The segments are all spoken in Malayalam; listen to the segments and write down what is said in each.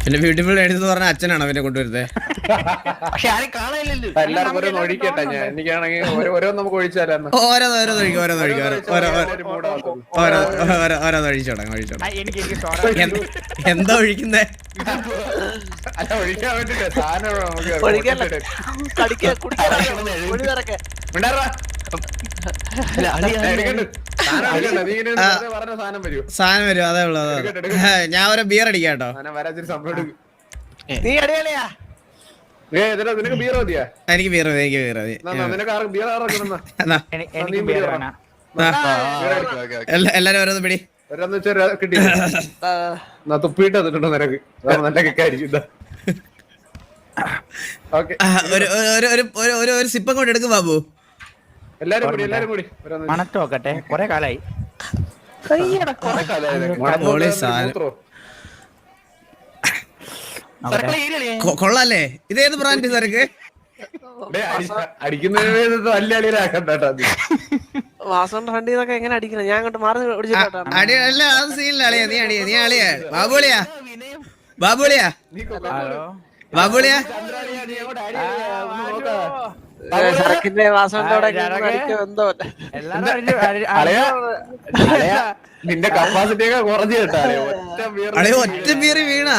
പിന്നെ ബ്യൂട്ടിഫുൾ എഴുതെന്ന് പറഞ്ഞ അച്ഛനാണ് അവനെ കൊണ്ടുവരുന്നത്. പക്ഷെ ആരും കാണാനില്ലല്ലോ. എല്ലാവർക്കും ഓരോന്ന് ഒഴിക്കട്ടെ. ഞാൻ എനിക്കാണെങ്കിൽ ഓരോന്ന് നമുക്ക് ഒഴിച്ചാലായിരുന്നു. ഓരോന്ന് ഒഴിച്ചു തുടങ്ങാം. എന്താ ഒഴിക്കുന്നേ? അല്ല ഒഴിക്കാൻ വേണ്ടിട്ട് സാധനം സാധനം വരും. അതേ ഉള്ളൂ. ഞാൻ ഒരു ബിയർ അടിക്കാം കേട്ടോ. നീ അടിയാളിയാ. നിനക്ക് ബിയർ മതിയാ? എനിക്ക് ബിയർ മതി. എനിക്ക് ബിയർ മതി. എല്ലാരും ഓരോന്ന് പിടി. കിട്ടി തുപ്പിട്ട് തന്നിട്ടുണ്ടോ നിനക്ക്? നല്ല കേക്കായിരിക്കും. ഒരു സിപ്പം കൊണ്ട് എടുക്കും ബാബു. എല്ലാരും കൂടി മണത്ത് നോക്കട്ടെ. കൊറേ കാലായി. കൊള്ളാല്ലേ? ഇതേത് ബ്രാൻഡ് സരക്ക്? അടിക്കുന്നത് വലിയ അളിയിലാക്കണ്ട. എങ്ങനെ അടിക്കണം? ഞാൻ അങ്ങോട്ട് മാറി അല്ല അത് സീനില്ല. അളിയാ നീ അളിയാ. ബാബുളിയാ ബാബുളിയാ ബാബുളിയാ സരക്കിന്റെ വാസവന്റെ എന്തോ നിന്റെ കപ്പാസിറ്റി ഒക്കെ കുറഞ്ഞു കേട്ടാ. ഒറ്റ ബീറി വീണ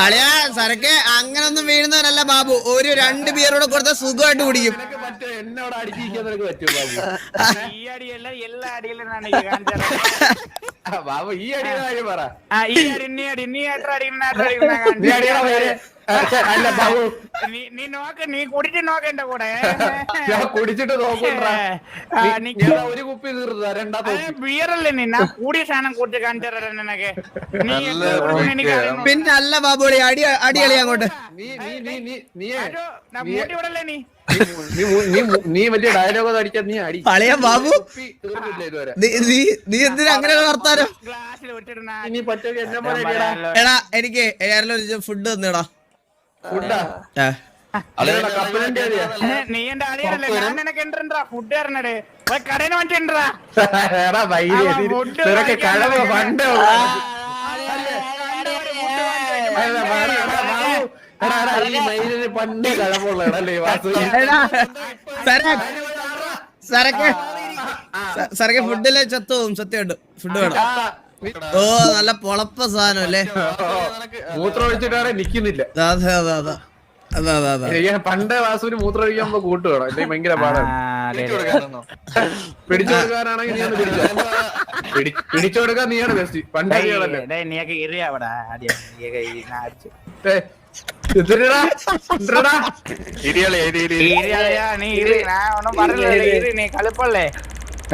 അളിയാ. സരക്ക് അങ്ങനൊന്നും വീഴുന്നവരല്ല ബാബു. ഒരു 2 ബിയറോടെ കൊടുത്താൽ സുഖമായിട്ട് കുടിക്കും. എന്നോട് അടിച്ചിരിക്കാൻ നിനക്ക് പറ്റുമോ ബാബു? ഈ അടിയുടെ കാര്യം പറ. അല്ല ബാബു നീ കുടിച്ചിട്ട് നോക്കണ്ട കൂടെ. കുടിച്ചിട്ട് നോക്കണ്ടാ. ഒരു കുപ്പി തീർത്താ രണ്ടാമത്തെ ബിയറല്ലേ നീ കൂടിയ സാധനം കൂട്ടി കാണിച്ചേ. പിന്നെ അല്ല ബാബുളി അടിയളി അങ്ങോട്ട്. നീ വലിയ ഡയലോഗ് അടിക്കാൻ നീ അടി. പഴയ ബാബു നീ എന്തിനാ അങ്ങനെ വർത്താനോ? ഇനി പറ്റുമെങ്കിൽ എന്നെ പോലെ എടാ എനിക്ക് ഫുഡ് തന്നെടാ. ഫുഡാ നീ എന്റെ അളിയല്ലേ? ഞാൻ നിനക്ക് എന്താ ഫുഡ് തരണേ? കടയിൽ വാങ്ങിച്ചാ കഴവ പണ്ട് പണ്ട് കഴവുള്ളടല്ലേ സരക്ക് ഫുഡിലെ ചത്തവും സത്യമുണ്ട്. ഫുഡ് വേണം. ഓ നല്ല പൊളപ്പ സാധനം അല്ലേ? മൂത്രം ഒഴിച്ചിട്ടാണ് നിക്കുന്നില്ല. അതെ അതെ അതെ അതെ അതെ അതെ. പണ്ട് വാസുവിന് മൂത്രം ഒഴിക്കുമ്പോ കൂട്ട് വേണം. അല്ലെങ്കിൽ ഭയങ്കര പാടാണ്. പിടിച്ചു കൊടുക്കാനാണെങ്കിൽ നീ ഒന്ന് പിടിച്ചു കൊടുക്കാൻ നീയാണ് ബെസ്റ്റ്. പണ്ട്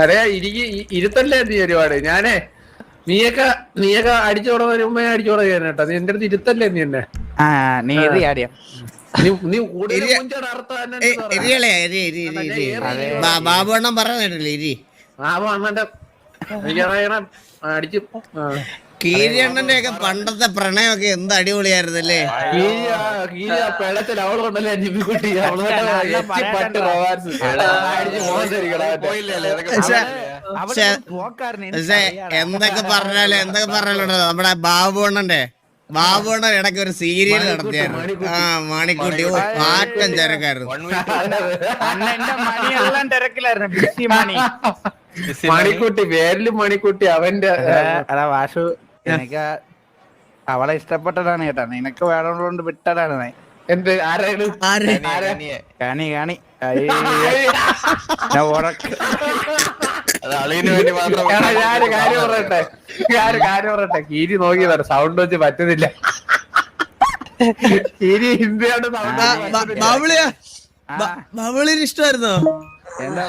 അതെ ഇരുത്തല്ലേ നീ ഒരുപാട്. ഞാനേ നീയൊക്കെ അടിച്ചോടാൻ വരുമ്പോ ഞാൻ അടിച്ചോടാ ചെയ്യാൻ കേട്ടോ. നീ എന്റെ അടുത്ത് ഇരുത്തല്ലേ നീ എന്നെ. ബാബു അണ്ണൻ പറഞ്ഞിട്ടില്ലേ ഇരി? ബാബു അണ്ണന്റെ എനിക്കറിയണം അടിച്ചു. കീരി അണ്ണന്റെ ഒക്കെ പണ്ടത്തെ പ്രണയമൊക്കെ എന്ത് അടിപൊളിയായിരുന്നല്ലേ? പെളത്തിൽ അവളുണ്ടല്ലേ നിമ്മിക്കുട്ടി. എന്തൊക്കെ പറഞ്ഞാലും നമ്മുടെ ബാബു അണ്ണൻ ഇടയ്ക്ക് ഒരു സീരിയൽ നടത്തിയായിരുന്നു. ആ മാണിക്കുട്ടി മാറ്റം തിരക്കായിരുന്നു. മണിക്കുട്ടി പേരിലും മണിക്കുട്ടി. അവന്റെ വാസു എനിക്ക് അവളെ ഇഷ്ടപ്പെട്ടതാണ് കേട്ടാ. നിനക്ക് വേണമെന്നുകൊണ്ട് വിട്ടതാണ്. എന്ത് ആരാണ്? കാണി ഞാനൊരു കാര്യം പറയട്ടെ. കീരി നോക്കിയതാണ്. സൗണ്ട് വെച്ച് പറ്റുന്നില്ല. കീരി ഹിന്ദിയാണ് സൗണ്ട്. ബാബുളിന് ഇഷ്ടമായിരുന്നോ? എന്താ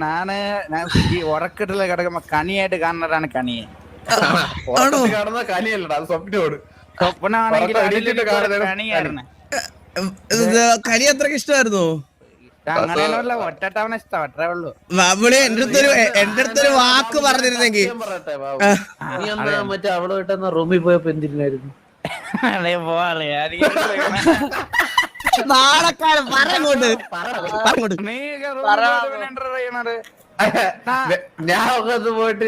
നാണ് ഈ ഉറക്കിട്ടുള്ള കിടക്കുമ്പോ കണിയായിട്ട് കാണുന്നതാണ് കണിയെ. കാണുന്ന കനിയല്ലടാ, അത് സ്വപ്നോട്. സ്വപ്നമാണെങ്കിൽ കണിയായിരുന്നു. കനി അത്രക്ക് ഇഷ്ടമായിരുന്നോ? അങ്ങനെയല്ല, ഒറ്റട്ടവണ ഇഷ്ടം. അത്രേ ഉള്ളൂ. ബാബുളി എന്റെ അടുത്തൊരു വാക്ക് പറഞ്ഞിരുന്നെങ്കിൽ. മറ്റേ അവള് കിട്ടുന്ന റൂമിൽ പോയപ്പോ എന്തിനായിരുന്നു? നാളെക്കാലം പറയങ്ങോട്ട്. ഞാൻ ഒക്കെ ഒന്ന് പോയിട്ട്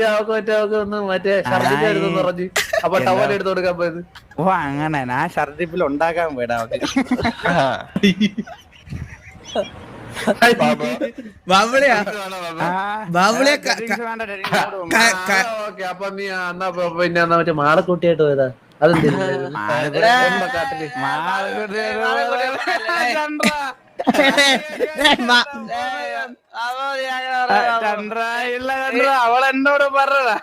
മറ്റേ ഛർദിന്റെ അടുത്തെന്ന് പറഞ്ഞു അപ്പൊ ടവൽ എടുത്ത് കൊടുക്കാൻ പോയത്. ഓ അങ്ങനെ ഞാൻ ഷർദിപ്പിൽ ഉണ്ടാക്കാൻ പോയിടാ ബാബുളിയാ ബാബുളിയെ ഓക്കെ അപ്പൊ നീ എന്നാ പിന്നെ എന്നാ മറ്റേ മാളക്കുട്ടിയായിട്ട് പോയതാ അതെന്താ കാട്ടില് ചന്ദ്ര ഇല്ല ചന്ദ്ര അവൾ എന്നോട് പറഞ്ഞതാ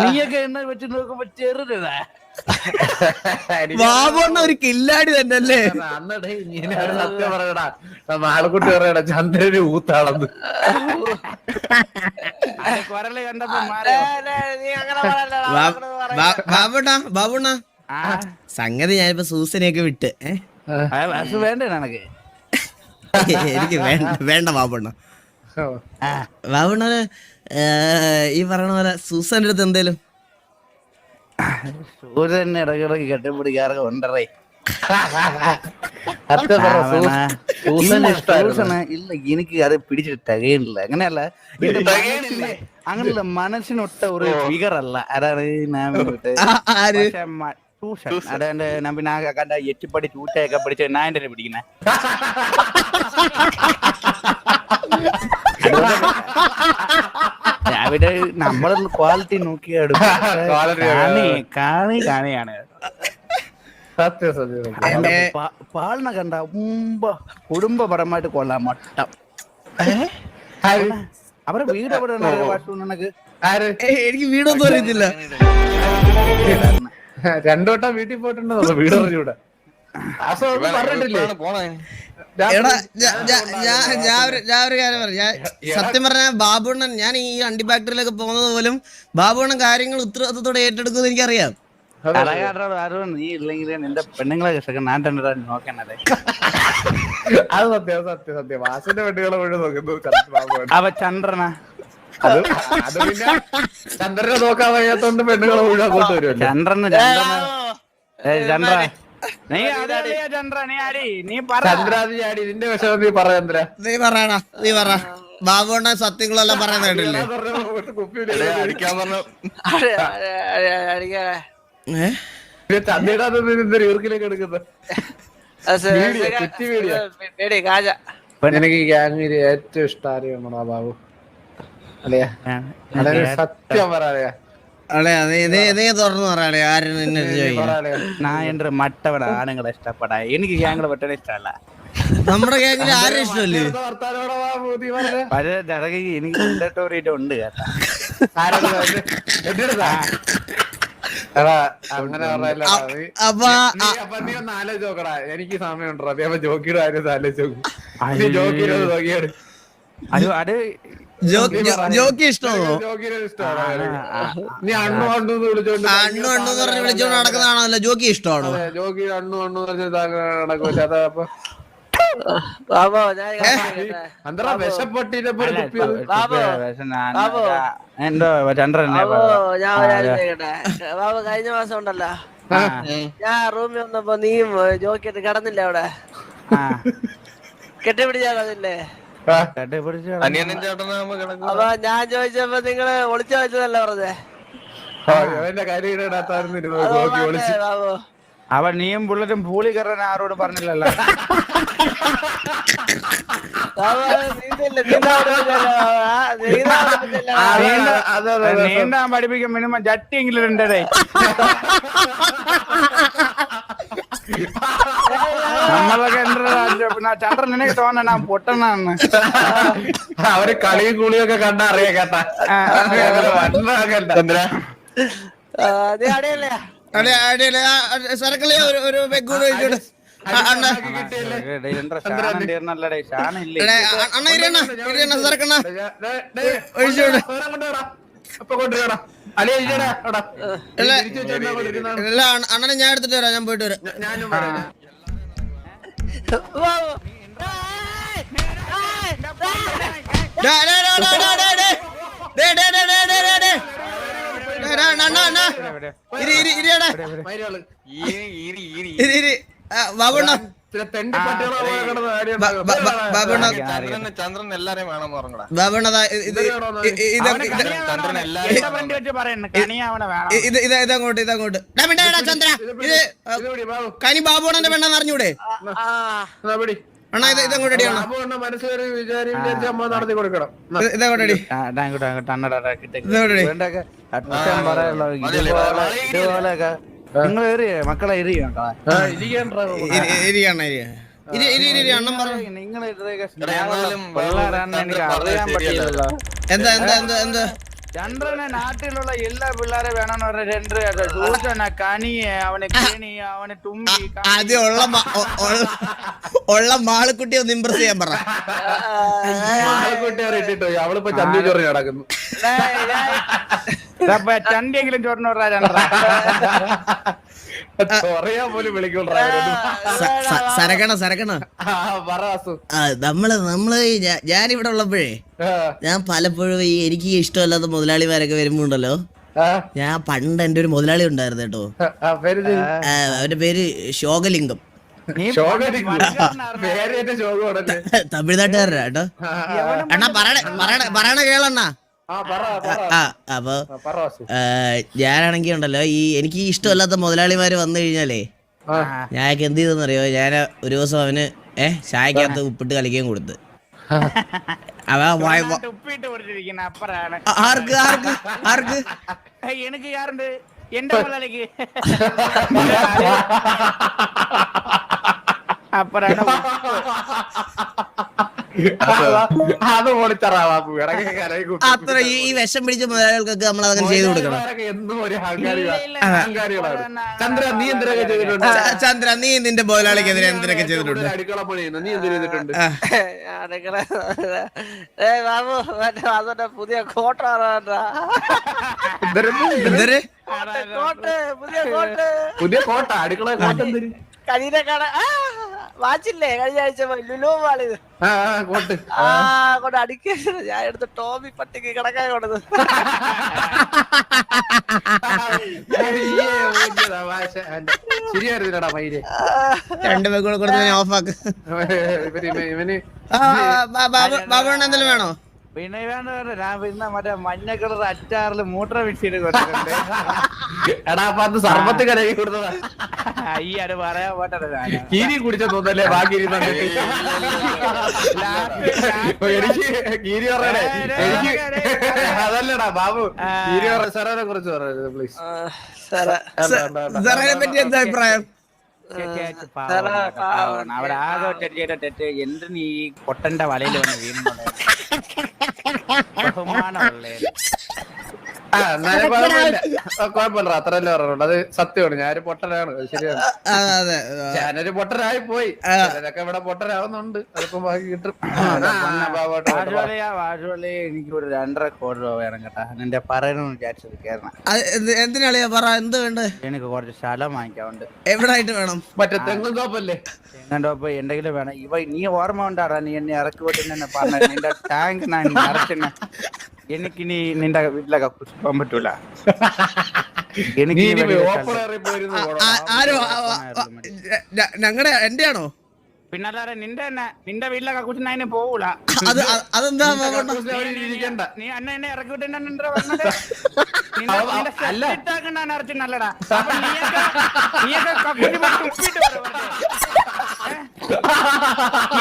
നീയൊക്കെ എന്നെ വെച്ച് നോക്കുമ്പോ ചെറുതാ ബാബുണ്ണ ഒരു കില്ലാടി തന്നെ അല്ലേ? അന്നടേ സത്യം പറയടാ മാളക്കുട്ടി പറയടാ ചന്ദ്രന് ഊത്താളന്ന് കൊരല് കണ്ടപ്പോ ബാബുണ്ണ സംഗതി ഞാനിപ്പോ സൂസനെയൊക്കെ വിട്ട് വേണ്ടേ നിനക്ക് എനിക്ക് വേണ്ട ബാബുണ്ണ. ബാബുണ്ണന് ഈ പറയണ പോലെ സൂസന്റെ അടുത്ത് എന്തേലും സൂര്യൻ ഇടകിടക്ക് കെട്ടിപ്പിടിക്കാറൊക്കെ ഉണ്ടറേ ഇല്ല എനിക്ക് അത് പിടിച്ചിട്ട് തികയണില്ല. അങ്ങനെയല്ല അങ്ങനെയല്ല മനസ്സിനൊട്ട ഒരു ഫിഗറല്ല അതാണ് ഞാൻ ട്യൂഷൻ അതായത് ഞാൻ പിന്നെ കണ്ട എട്ടിപ്പടി ചൂറ്റയൊക്കെ പഠിച്ച ഞാൻ തന്നെ പിടിക്കുന്നേ. രാവിലെ നമ്മൾ ക്വാളിറ്റി നോക്കിയാണ് കാണിയാണ് പാലിനെ കണ്ട കുടുംബപരമായിട്ട് കൊള്ളാം മട്ടം. അവരെ വീട് എവിടെയാണ് നിനക്ക്? എനിക്ക് വീടൊന്നും അറിയത്തില്ല. രണ്ടോട്ടം വീട്ടിൽ പോയിട്ടുണ്ടോ വീട് പറഞ്ഞൂടെ പറഞ്ഞിട്ടില്ലേ? ഞാൻ ഒരു കാര്യം പറയാം. ഞാൻ സത്യം പറഞ്ഞ ബാബുണ്ണൻ ഞാൻ ഈ അണ്ടി ഫാക്ടറിയിലൊക്കെ പോകുന്നത് പോലും ബാബുണ്ണൻ കാര്യങ്ങൾ ഉത്തരവാദിത്തത്തോടെ ഏറ്റെടുക്കുമെന്ന് എനിക്കറിയാം. നീ ഇല്ലെങ്കിൽ നിന്റെ പെണ്ണുങ്ങളെ ഞാൻ തന്നെ നോക്കണേ. അത് സത്യം സത്യം സത്യം വാസന്റെ പെണ്ണുകളെ മുഴുവൻ നോക്കുന്നു. അവ ചന്ദ്രനാ അത് പിന്നെ ചന്ദ്രനെ നോക്കാൻ വയ്യാത്തോണ്ട് പെണ്ണുങ്ങളെ മുഴുവൻ അങ്ങോട്ട് വരുമല്ലോ. ചന്ദ്രന് ചന്ദ്രാതി നിന്റെ വിഷമം നീ പറ ചന്ദ്ര. നീ പറ ബാബുണ്ണ സത്യങ്ങളെല്ലാം പറയുന്ന കേട്ടില്ലേ? ചന്ദ്രയുടെ ഈർക്കിലേക്ക് എടുക്കുന്നത് എനിക്ക് ഈ ഗ്യാങ്ങിൽ ഏറ്റവും ഇഷ്ടം അറിയണോ ബാബു? അല്ലയാ സത്യം പറയാ തുറന്നു പറയാളെ ആരും നിന്നെ ഞാൻ എന്റെ മട്ടവട ആണുങ്ങളെ ഇഷ്ടപ്പെടാ. എനിക്ക് ഗ്യാങ്ങളെ വെട്ടണ ഇഷ്ടമല്ല. നമ്മുടെ ഗ്യാങ്ങിൽ ആരും ഇഷ്ടമല്ലേ? പല ജനകി എനിക്ക് ഇൻഡറ്റോറിയിട്ട് ഉണ്ട് കേട്ടാ. അങ്ങനെ നീ ഒന്ന് ആലോചിച്ചോക്കടാ. എനിക്ക് സമയം ഉണ്ടോ? അതേപോലെ ജോക്കിയുടെ കാര്യം ആലോചിച്ചോക്കും. ജോക്കിയുടെ നോക്കിയാണ് ജോക്കി ഇഷ്ടമാണോ? നീ അണ്ണു അണ്ണു വിളിച്ചോണ്ട് അണ്ണു അണ്ണു പറഞ്ഞ് വിളിച്ചോണ്ട് നടക്കുന്നതാണല്ലോ. ജോക്കി ഇഷ്ടമാണോ? ജോക്കി അണ്ണു അണ്ണു നടക്കൂല. അതപ്പൊ അന്തറ വിശപ്പൊട്ടിനെ എന്തോ ചന്ദ്രനെ ബാബു കഴിഞ്ഞ മാസം ഉണ്ടല്ലോ ഞാൻ റൂമിൽ വന്നപ്പോ നീയും ജോക്കിയിട്ട് കിടന്നില്ല അവിടെ കെട്ടിപ്പിടിച്ചാണല്ലേ? അപ്പൊ ഞാൻ ചോദിച്ചപ്പോ നിങ്ങള് ഒളിച്ചു വെച്ചതല്ലേ പറഞ്ഞേ? ബാബു അവൻ നീയും പുള്ളറ്റും പൂളി കയറാൻ ആരോടും പറഞ്ഞില്ലല്ലോ. നീന്താൻ പഠിപ്പിക്കാൻ മിനിമം ജട്ടിയെങ്കിലും ഉണ്ടേ. നമ്മളൊക്കെ എന്താ ചന്ദ്രൻ നിനക്ക് തോന്നണ പൊട്ടണെന്ന്. അവര് കളിയും കുളിയൊക്കെ കണ്ട അറിയാം കേട്ടാ. അടിയല്ലേ സരക്കളെ ഒരു പെഗ്ഗൂടെ ഒഴിച്ചോട്. അണ്ണ സരക്കണ്ണ ഒഴിച്ചോട്. അണ്ണനെ ഞാൻ എടുത്തിട്ട് വരാം. ഞാൻ പോയിട്ട് വരാം. ബാബുണ്ണ തെണ്ടി പട്ടികളെ പോലെ കിടന്ന് കാര്യം ബാബുണ്ണ ചന്ദ്രൻ എല്ലാരെയും വേണമെന്ന് പറഞ്ഞടാ. ബാബുണ്ണ ഇതങ്ങോട്ട് ചന്ദ്ര ഇത് കനി ബാബുണ്ണന്റെ പെണ്ണെന്ന് അറിഞ്ഞൂടെ അണ്ണാ? ഇതങ്ങോട്ട് അടി അണ്ണാ, മനസ്സിലൊരു വിചാരം വിചാരിച്ച് അമ്മ നടത്തി കൊടുക്കണം. ഇതങ്ങോട്ട് അടി, നിങ്ങൾ എറിയ മക്കളെ എറിയ അണ്ണം പറഞ്ഞു. നിങ്ങൾ എനിക്ക് അറിയാൻ പറ്റില്ലല്ലോ. എന്താ എന്താ എന്താ എന്താ ചന്ദ്രനെ നാട്ടിലുള്ള എല്ലാ പിള്ളേരെ വേണമെന്ന് പറഞ്ഞ സൂചന കനിയെ അവന് കെണി അവന് തുമ്പി ആദ്യം ഉള്ള മാളിക്കുട്ടി ഒന്ന് ഇമ്പ്രസ് ചെയ്യാൻ പറ. ഇട്ടിട്ടോ അവളിപ്പോ ചന്തി ചൊറി നടക്കുന്നു. ചന്തിയെങ്കിലും ചോറിന് വിടാ ചന്ദ്ര. ചൊറിയാൻ പോലും വിളിക്കൂടാ. സരകണ നമ്മള് ഞാനിവിടെ ഉള്ളപ്പോഴേ ഞാൻ പലപ്പോഴും ഈ എനിക്ക് ഇഷ്ടമല്ലാത്ത മുതലാളിമാരൊക്കെ വരുമ്പോ ഉണ്ടല്ലോ, ഞാൻ പണ്ട് എന്റെ ഒരു മുതലാളി ഉണ്ടായിരുന്നു കേട്ടോ, അവന്റെ പേര് ശോകലിംഗം. തമിഴ്നാട്ടുകാരനാ കേട്ടോ. അണ്ണാ പറയണ കേളണ്ണാ. അപ്പൊ ഞാനാണെങ്കി ഉണ്ടല്ലോ, ഈ എനിക്ക് ഇഷ്ടമല്ലാത്ത മുതലാളിമാര് വന്നു കഴിഞ്ഞാലേ ഞാൻ എന്ത് ചെയ്തെന്നറിയോ, ഞാൻ ഒരു ദിവസം അവന് ചായക്കകത്ത് ഉപ്പിട്ട് കളിക്കുകയും കൊടുത്ത്. ആർക്ക് ആർക്ക് ആർക്ക് എനിക്ക് യാറുണ്ട് എന്റെ മുതലാളിക്ക്. അപ്പറാണ് അത് പൊളിച്ചറാവാ. അത്ര ഈ വിഷം പിടിച്ച മുതലാളികൾക്കൊക്കെ നമ്മൾ അതങ്ങനെ ചെയ്തു കൊടുക്കണം. ചന്ദ്ര, നീ നിന്റെ മുതലാളിക്കെതിരെ എന്തിനൊക്കെ ചെയ്തിട്ടുണ്ട്? നീ എന്ത് ചെയ്തിട്ടുണ്ട്? ബാബു അതോടെ പുതിയ കോട്ട പുതിയ കോട്ട അടുക്കള കോട്ട എന്തിന്? കരിയുടെ കട വാച്ചില്ലേ കഴിഞ്ഞ ആഴ്ച ലുലു മാളിത് കൊണ്ട് അടിക്ക. ഞാൻ എടുത്ത് ടോമി പട്ടിക്ക് കിടക്കാൻ കൊടുത്തു. ശരിയായിരുന്നില്ലടാ മയില്. രണ്ടുപേർ കൂടെ കൊടുത്ത് ഓഫാക്ക്. ബാബുണ്ണ എന്തെങ്കിലും വേണോ? പിന്നെ വേണ്ട, മറ്റേ മഞ്ഞ കളർ അച്ചാറില് മൂത്ര മിക്സിയിട്ട് കൊടുത്തിട്ടുണ്ട്. എടാ അപ്പൊ അത് സർബത്ത് കലക്കി കൊടുത്തതാ. അയ്യത് പറയാൻ പോട്ടല്ലേ, കീരി കുടിച്ച തോന്നല്ലേ ബാക്കി എനിക്ക് കീരി പറയണേ. എനിക്ക് അതല്ലടാ ബാബു, കീരി പറ സാറിനെ കുറിച്ച് പറയുന്നത് പ്ലീസ്. സാറിനെ പറ്റി എന്താ അഭിപ്രായം? അവരാകെ തെറ്റ് എന്തിനീ പൊട്ടന്റെ വലയിൽ വന്ന് വീണുള്ളത്. ബഹുമാനമുള്ളേ കുഴപ്പമില്ല, അത്രല്ലേ പറഞ്ഞുള്ളൂ. അത് സത്യമാണ്, ഞാനൊരു പൊട്ടനാണ്. ശരിയാണ്, ഞാനൊരു പൊട്ടനായി പോയി. ചിലരൊക്കെ ഇവിടെ പൊട്ടനാവുന്നുണ്ട്, അതിപ്പോ ബാക്കി കിട്ടും. എനിക്ക് ഒരു 2.5 കോടി രൂപ വേണം കേട്ടാ. എന്റെ പറയണമെന്ന് വിചാരിച്ചത് കേരളം. എന്തിനാളിയാ പറ, എന്ത് വേണ്ട? എനിക്ക് കുറച്ച് സ്ഥലം വാങ്ങിക്കാറുണ്ട്. എവിടായിട്ട് വേണം? മറ്റേ തെങ്ങും തോപ്പല്ലേ? തെങ്ങും തോപ്പ് എന്തെങ്കിലും വേണം. നീ ഓർമ്മ ഉണ്ടാടാ, നീ എന്നെ ഇറക്കി വിട്ടെന്നെ പറഞ്ഞ നിന്റെ ടാങ്ക് ഞാൻ നിറച്ചെന്നെ. എനിക്ക് നീ നിന്റെ വീട്ടിലൊക്കെ പോകാൻ പറ്റൂല. എനിക്ക് ഞങ്ങളുടെ എന്റെ ആണോ? പിന്നല്ലാതെ നിന്റെ വീട്ടിലൊക്കെ കുറിച്ച് അതിന് പോകൂല. അതെന്താ നീ എന്നെ ഇറക്കി വിട്ട് നല്ലടാ.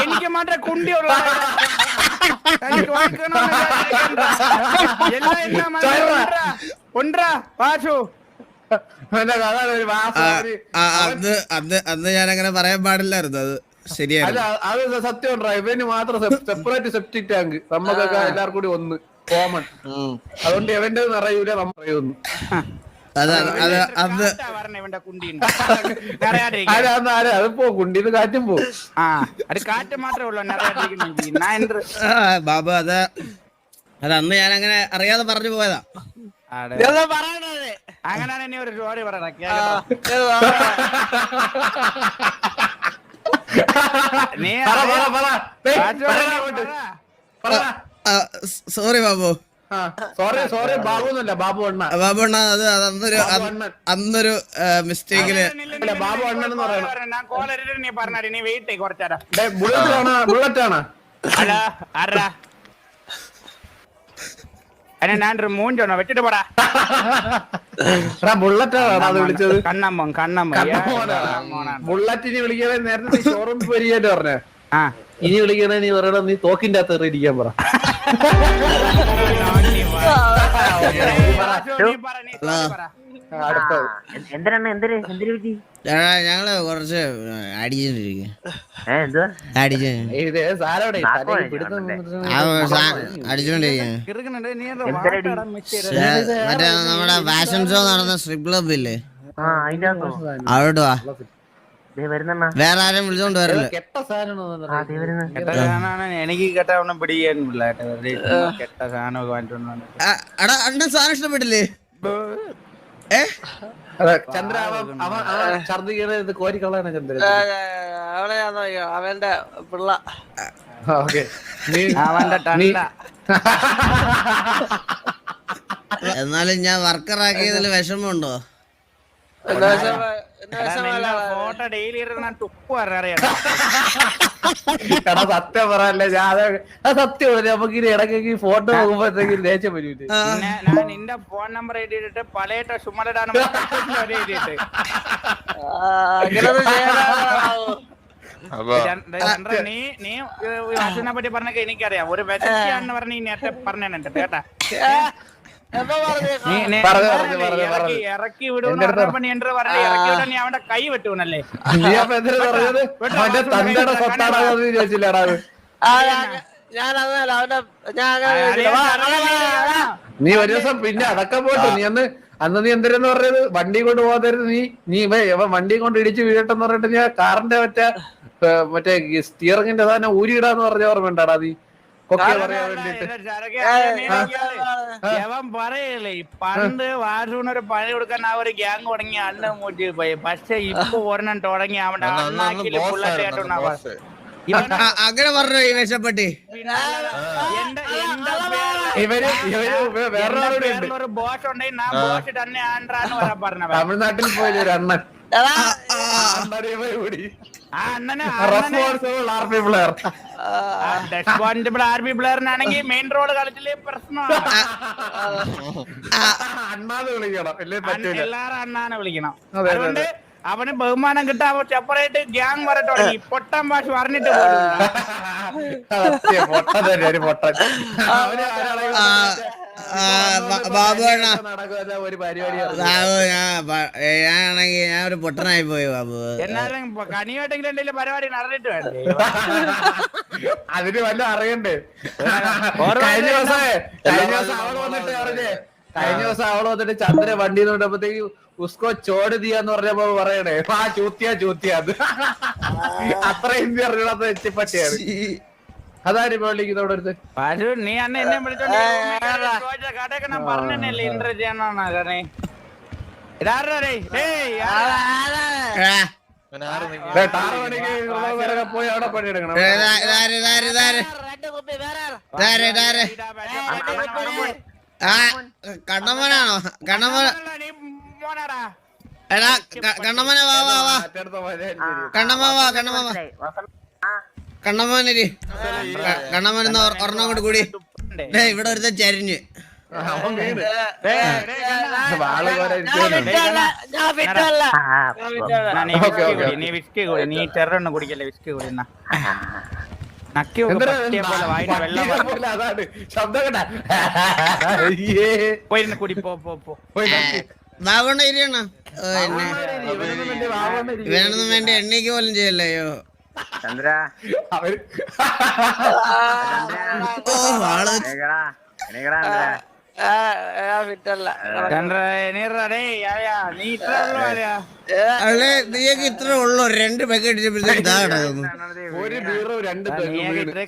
എനിക്ക് മാത്രമേ കുണ്ടിയുള്ള അന്ന് ഞാൻ അങ്ങനെ പറയാൻ പാടില്ലായിരുന്നു. അത് ശരിയാണ്. അത് സത്യം. ഇവന് മാത്രം സെപ്പറേറ്റ് സെപ്റ്റിക് ടാങ്ക്, നമുക്കൊക്കെ എല്ലാവർക്കും കൂടി ഒന്ന് കോമൺ. അതുകൊണ്ട് എവന്റെ നിറയൂല, നമ്മൾ പറയുന്നു. അതിപ്പോ കുണ്ടീന്ന് കാറ്റും പോകും. കാറ്റ് മാത്രമേ ഉള്ളൂ. ബാബു അത് അന്ന് ഞാൻ അങ്ങനെ അറിയാതെ പറഞ്ഞു പോയതാ. അങ്ങനെയാണ് ഇനി ഒരു ജോലി പറയണ. സോറി ബാബു. സോറി ബാബു എന്നല്ല ബാബു അണ്ണ. ബാബു അണ്ണ അത് അന്നൊരു മിസ്റ്റേക്കില് ബാബു അണ്ണൻ എന്ന് പറയണം. ഞാൻ കോൾ എടുത്തിട്ട് നീ പറഞ്ഞാടി നീ വെയിറ്റ് ചെയ്യ് കുറച്ചേരം. ബുള്ളറ്റ് ആണ്. ഹലോ ആരാ? ഞാൻ മൂഞ്ചോണോ വെച്ചിട്ട് പോടാ. ബുള്ളറ്റ് ആണ് അത് വിളിച്ചത്. കണ്ണമ്മൻ ബുള്ളറ്റിന് വിളിക്കണേ നേരത്തെ ഷോറൂമിൽ വരികയായിട്ട് പറഞ്ഞേ. ഇനി വിളിക്കണേ നീ പറയണം നീ തോക്കിന്റെ അകത്ത് ഇരിക്കാൻ പറ. ഞങ്ങള് കുറച്ച് അടിച്ചോണ്ടിരിക്കും. മറ്റേ നമ്മുടെ ഫാഷൻ ഷോ നടന്ന സ്ട്രിപ്പ് ക്ലബ് ഇല്ലേ, അവിടെ വാ. വേറെ ആരും വിളിച്ചോണ്ട് വരല്ലേ. എനിക്ക് കേട്ടാ ഒന്നും പിടിക്കാനില്ല. കെട്ട സാധനമൊക്കെ വാങ്ങിച്ചോണ്ട് അണ്ണൻ സാധനം ഇഷ്ടപ്പെട്ടില്ലേ? ചന്ദ്ര അവൻ ഛർദിക്കണത് കോരിക്കളയാണ് ചന്ദ്ര. അവളെയാണോ അവന്റെ പിള്ള? അവന്റെ ടണ്ട. എന്നാലും ഞാൻ വർക്കറാക്കിയതിൽ വിഷമമുണ്ടോ? ഫോട്ടോ ഡെയിലി തുപ്പ് അറിയാം. എടാ സത്യം പറയല്ലേ, ഞാൻ സത്യം നമുക്ക് ഇനി ഇടയ്ക്ക് ഫോട്ടോ നോക്കുമ്പോഴത്തേക്കും ദേഷ്യം വരൂല്ലേ. ഞാൻ നിന്റെ ഫോൺ നമ്പർ എഴുതിയിട്ട് പലയിട്ട സുമലടാണ് എഴുതിയിട്ട് നീ വാസുവിനെ പറ്റി പറഞ്ഞൊക്കെ എനിക്കറിയാം. ഒരു വ്യക്തിയാണെന്ന് പറഞ്ഞ് നേരത്തെ പറഞ്ഞിട്ടുണ്ട് കേട്ടാ. ഇറക്കി വിടും ഇറക്കി വിടാൻ നീ അവന്റെ കൈ വെട്ടുവനല്ലേ? നീ ഒരു ദിവസം പിന്നെ അതൊക്കെ പോട്ടെ. നീ അന്ന് നീ എന്തിനെന്ന് പറഞ്ഞത് വണ്ടി കൊണ്ട് പോകാത്തരുത്. നീ വണ്ടി കൊണ്ട് ഇടിച്ച് വീഴട്ടെന്ന് പറഞ്ഞിട്ട് ഞാൻ കാറിന്റെ മറ്റേ സ്റ്റിയറിംഗിന്റെ സാധനം ഊരിയിടാന്ന് പറഞ്ഞ ഓർമ്മയുണ്ടാടാ നീ? പറയല്ലേ പണ്ട് വാസൂനൊരു പണി കൊടുക്കാൻ ആ ഒരു ഗ്യാങ് തുടങ്ങി അന്ന് മൂട്ടി പോയി. പക്ഷെ ഇപ്പൊ ഒരെണ്ണം തുടങ്ങി അവന്റെ അണ്ണാക്കില് ബുള്ളറ്റായിട്ടുണ്ടാ. അങ്ങനെ പറഞ്ഞു ഈ വിഷപ്പെട്ടി. ഒരു ബോസ് ഉണ്ടെങ്കിൽ ഞാൻ ബോസ് തന്നെ ആണ്ടാന്ന് പറയാൻ പറഞ്ഞ. തമിഴ്നാട്ടിൽ പോയി ഒരു അണ്ണൻ ആർമി പ്ലെയറിനാണെങ്കിൽ മെയിൻ റോഡ് കളിച്ചില്ലേ പ്രശ്നമാണ്. എല്ലാരും അണ്ണാനെ വിളിക്കണം. അതുകൊണ്ട് അവന് ബഹുമാനം കിട്ടാൻ സെപ്പറേറ്റ് ഗ്യാങ് വരട്ടെ തുടങ്ങി. പൊട്ടൻ ഭാഷ പറഞ്ഞിട്ട് ബാബു അണ്ണ ഞാനാണെങ്കിൽ ഞാൻ ഒരു പൊട്ടനായി പോയി ബാബു. എന്നാലും കനിയായിട്ടെങ്കിലും എന്തെങ്കിലും പരിപാടി നടന്നിട്ട് വേണ്ടേ? അതിന് വല്ല അറിയണ്ടേ? കഴിഞ്ഞ ദിവസം അവള് വന്നിട്ട് ചന്ദ്ര വണ്ടി നോട്ടപ്പോഴത്തേക്ക് ഉസ്കോ ചോട് ദിയാന്ന് പറഞ്ഞപ്പോ പറയണേ ആ ചൂത്തിയാത് അത്ര ഹിന്ദി അറിയണത് വെച്ചപ്പറ്റിയാണ്. അതാരും വിളിക്കുന്നവിടെ അടുത്ത് നീ അന്ന് എന്നെ വിളിച്ചോണ്ട് കടയൊക്കെ ഞാൻ പറഞ്ഞല്ലേ ഇന്റർ ചെയ്യണോന്നാ കാരണേ. പോയി അവിടെ പണിയെടുക്കണം. കണ്ണമ്മനാണോ? കണ്ണമ്മന എടാ കണ്ണമ്മന വാ വാ വാ കണ്ണമ്മ വാ കണ്ണമ്മ കണ്ണമ്മനരി കണ്ണമ്മൻ ഒരെണ്ണം കൊണ്ട് കൂടി. ഇവിടെ ഒരുത്ത ചരിഞ്ഞ് നീ വിസ്കി കൂടി. നീ ചെറുണ്ണ കുടിക്കല്ലേ വിസ്കി കൂടി. പോയിരുന്ന് കുടി പോ. ബാബുണ്ണ ഇരിയണ്ണ ഇവനൊന്നും വേണ്ടി എണ്ണയ്ക്ക് പോലും ചെയ്യല്ലയോ ചന്ദ്ര. നീയൊക്കെ ഇത്ര ഉള്ളു 2 പെഗ് അടിച്ചപ്പോഴത്തേക്ക് ഇതാ കിടക്കുന്നു.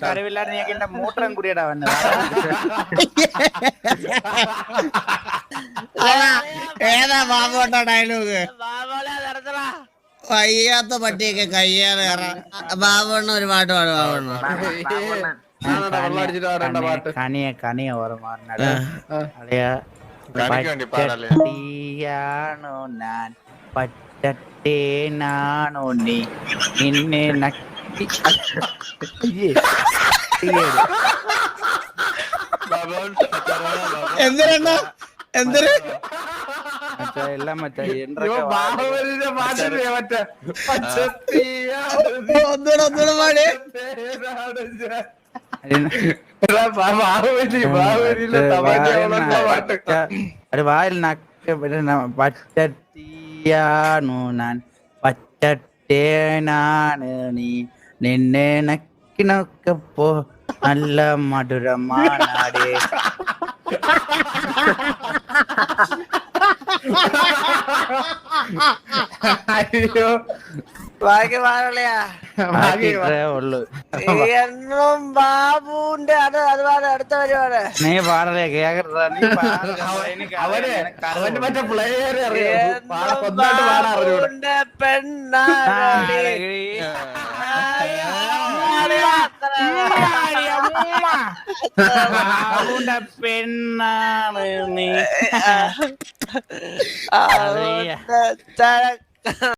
കഴിവില്ലാതെ നീ എന്റെ മൂത്രം കുടിയടാ വന്നത്. ഏതാ ബാബുട്ട ഡയലോഗ്? വയ്യാത്ത പട്ടിയൊക്കെ കയ്യാതെ ബാബുണ്ണ ഒരു പാട്ട് പാടും. ബാബുണ്ണ വെള്ളമടിച്ചിട്ട് പാടേണ്ട പാട്ട് കണിയ ഓർമ്മ അളിയാ കണിക്ക് വേണ്ടി പാടല്ലേ പച്ചട്ടിയാണോ ഞാൻ പച്ചട്ടേനാണോ നീ നിന്നെ നക്കി എന്തിനാ എന്തിന് മച്ചാ എല്ലാം മച്ചാ ബാഹുബലിന്റെ പാട്ടില്ലേ മറ്റേ ഒന്നുകൂടെ പാടി ബാഹുബലിയിലെ പാട്ട് അത് വായിൽ നക്ക പച്ചട്ടിയാണു ഞാൻ പച്ചട്ടേനാണ് നീ നിന്നെ നക്കി നക്കപ്പോ നല്ല മധുരമാണാടേ അയ്യോ ബാക്കി പാടലയാ ഇത്രേ ഉള്ളു എന്നും ബാബുന്റെ അത് പാട് അടുത്ത പരിപാടി നീ പാടലേ കേക്കരുതാ നീ അവന് മറ്റേ പ്ലെയർ അറിയാം പാടാൻ അറിഞ്ഞൂടെ ബാബുന്റെ പെണ്ണാടി പെണ്ണാണ് നീ ആ